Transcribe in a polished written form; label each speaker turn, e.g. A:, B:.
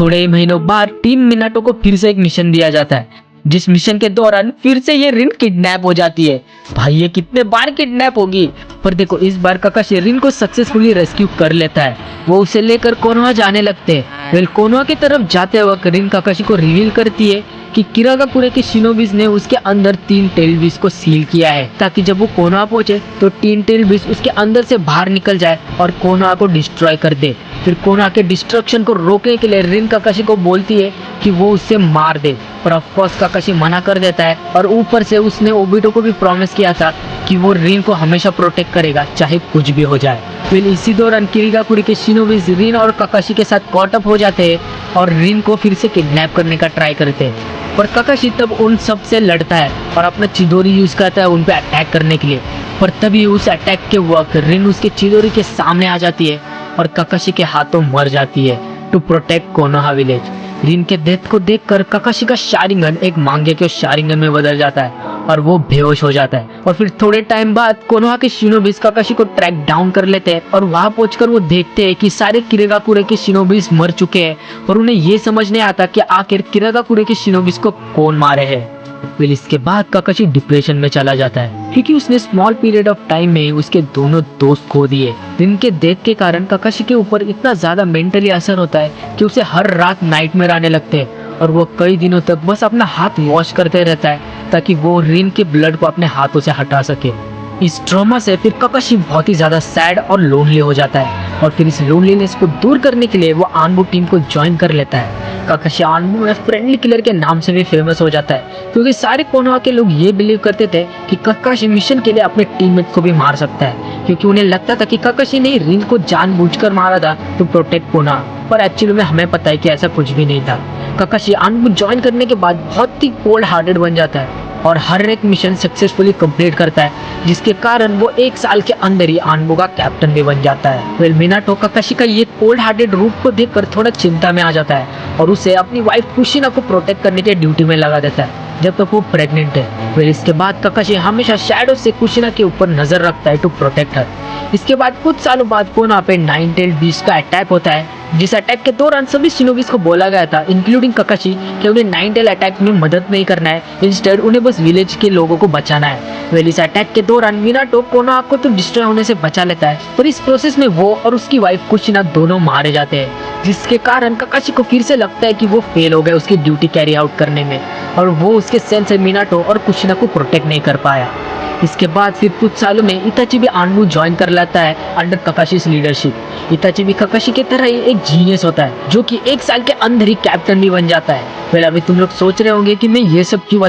A: थोड़े ही महीनों बाद टीम मिनाटो को फिर से एक मिशन दिया जाता है, जिस मिशन के दौरान फिर से ये रिन किडनैप हो जाती है। भाई ये कितने बार किडनैप होगी, पर देखो इस बार काकाशी रिन को सक्सेसफुली रेस्क्यू कर लेता है। वो उसे लेकर कोनोहा जाने लगते हैं। वेल कोनोहा की तरफ जाते वक्त रिन काकाशी को रिवील करती है कि किरागाकुरे के शिनोबिस ने उसके अंदर 3 टेल बीस को सील किया है, ताकि जब वो कोनोहा पहुंचे तो 3 टेल बीस उसके अंदर से बाहर निकल जाए और कोनोहा को डिस्ट्रॉय कर दे। फिर कोनोहा के डिस्ट्रक्शन को रोकने के लिए रिन काकाशी को बोलती है कि वो उसे मार दे, पर ऑफ कोर्स काकाशी मना कर देता है। और ऊपर से उसने ओबिटो को भी प्रॉमिस किया था कि वो रिन को हमेशा प्रोटेक्ट करेगा चाहे कुछ भी हो जाए। फिर इसी दौरान किरागाकुरे के शिनोबिस रिन और काकाशी के साथ कॉट अप हो जाते हैं और रिन को फिर से किडनैप करने का ट्राई करते हैं, पर काकाशी तब उन सब से लड़ता है और अपना चिदोरी यूज करता है उन पे अटैक करने के लिए। पर तभी उस अटैक के वक्त रिन उसके चिदोरी के सामने आ जाती है और काकाशी के हाथों मर जाती है टू प्रोटेक्ट कोनोहा विलेज। रिन के डेथ को देखकर काकाशी का शारिंगन एक मांगे के शारिंगन में बदल जाता है और वो बेहोश हो जाता है। और फिर थोड़े टाइम बाद कोनोहा के शिनोबिस काकाशी को ट्रैक डाउन कर लेते हैं और वहां पहुंचकर वो देखते हैं कि सारे किरागाकुरे के शिनोबिस मर चुके हैं और उन्हें ये समझ नहीं आता कि आखिर किरागाकुरे के शिनोबिस को कौन मारे हैं। फिर इसके बाद काकाशी डिप्रेशन में चला जाता है क्योंकि उसने स्मॉल पीरियड ऑफ टाइम में उसके दोनों दोस्त खो दिए। रिन के डेथ के कारण काकाशी के ऊपर इतना ज्यादा मेंटली असर होता है कि उसे हर रात नाइटमेयर आने लगते हैं और वो कई दिनों तक बस अपना हाथ वॉश करते रहता है ताकि वो रिन के ब्लड को अपने हाथों से हटा सके। इस ट्रॉमा से फिर काकाशी बहुत ही ज्यादा सैड और लोनली हो जाता है और फिर इस लोनलीनेस को दूर करने के लिए वो आनबू टीम को ज्वाइन कर लेता है। काकाशी आनबू में फ्रेंडली किलर के नाम से भी फेमस हो जाता है क्योंकि सारे कोनोहा के लोग ये बिलीव करते थे कि काकाशी मिशन के लिए अपने टीममेट को भी मार सकता है, क्योंकि उन्हें लगता था कि काकाशी ने रिन को जानबूझकर मारा था टू प्रोटेक्ट कोनोहा। पर एक्चुअली में हमें पता है कि ऐसा कुछ भी नहीं था। काकाशी आनबू ज्वाइन करने के बाद बहुत ही कोल्ड हार्टेड बन जाता है और हर एक मिशन सक्सेसफुली कंप्लीट करता है, जिसके कारण वो 1 साल के अंदर ही आनबू का कैप्टन भी बन जाता है। वेल मिनाटो काकाशी का ये कोल्ड हार्टेड रूप को देखकर थोड़ा चिंता में आ जाता है और उसे अपनी वाइफ कुशिना को प्रोटेक्ट करने के ड्यूटी में लगा देता है जब तक वो प्रेग्नेंट है। फिर इसके बाद काकाशी हमेशा शैडो से कुशिना के ऊपर नजर रखता है टू प्रोटेक्ट हर। इसके बाद कुछ सालों बाद कोनोहा पे 9 टेल्ड बीस्ट का अटैक होता है, जिस अटैक के दौरान सभी शिनोबिस को बोला गया था इंक्लूडिंग काकाशी कि उन्हें 9 टेल अटैक में मदद नहीं करना है, इंस्टेड उन्हें बस विलेज के लोगों को बचाना है। वेल इस अटैक के दौरान मिनाटो कोनोहा को तो डिस्ट्रॉय होने से बचा लेता है, पर इस प्रोसेस में वो और उसकी वाइफ कुशिना दोनों मारे जाते हैं, जिसके कारण काकाशी को फिर से लगता है कि वो फेल हो गए उसकी ड्यूटी कैरी आउट करने में और वो उसके सेंस से मिनाटो और कुशिना को प्रोटेक्ट नहीं कर पाया। इसके बाद फिर कुछ सालों में इताची भी आनबू ज्वाइन कर लेता है अंडर काकाशी लीडरशिप। इताची भी काकाशी की तरह ही एक जीनियस होता है जो कि 1 साल के अंदर ही कैप्टन भी बन जाता है। फिर अभी तुम लोग सोच रहे होंगे कि मैं ये सब क्यों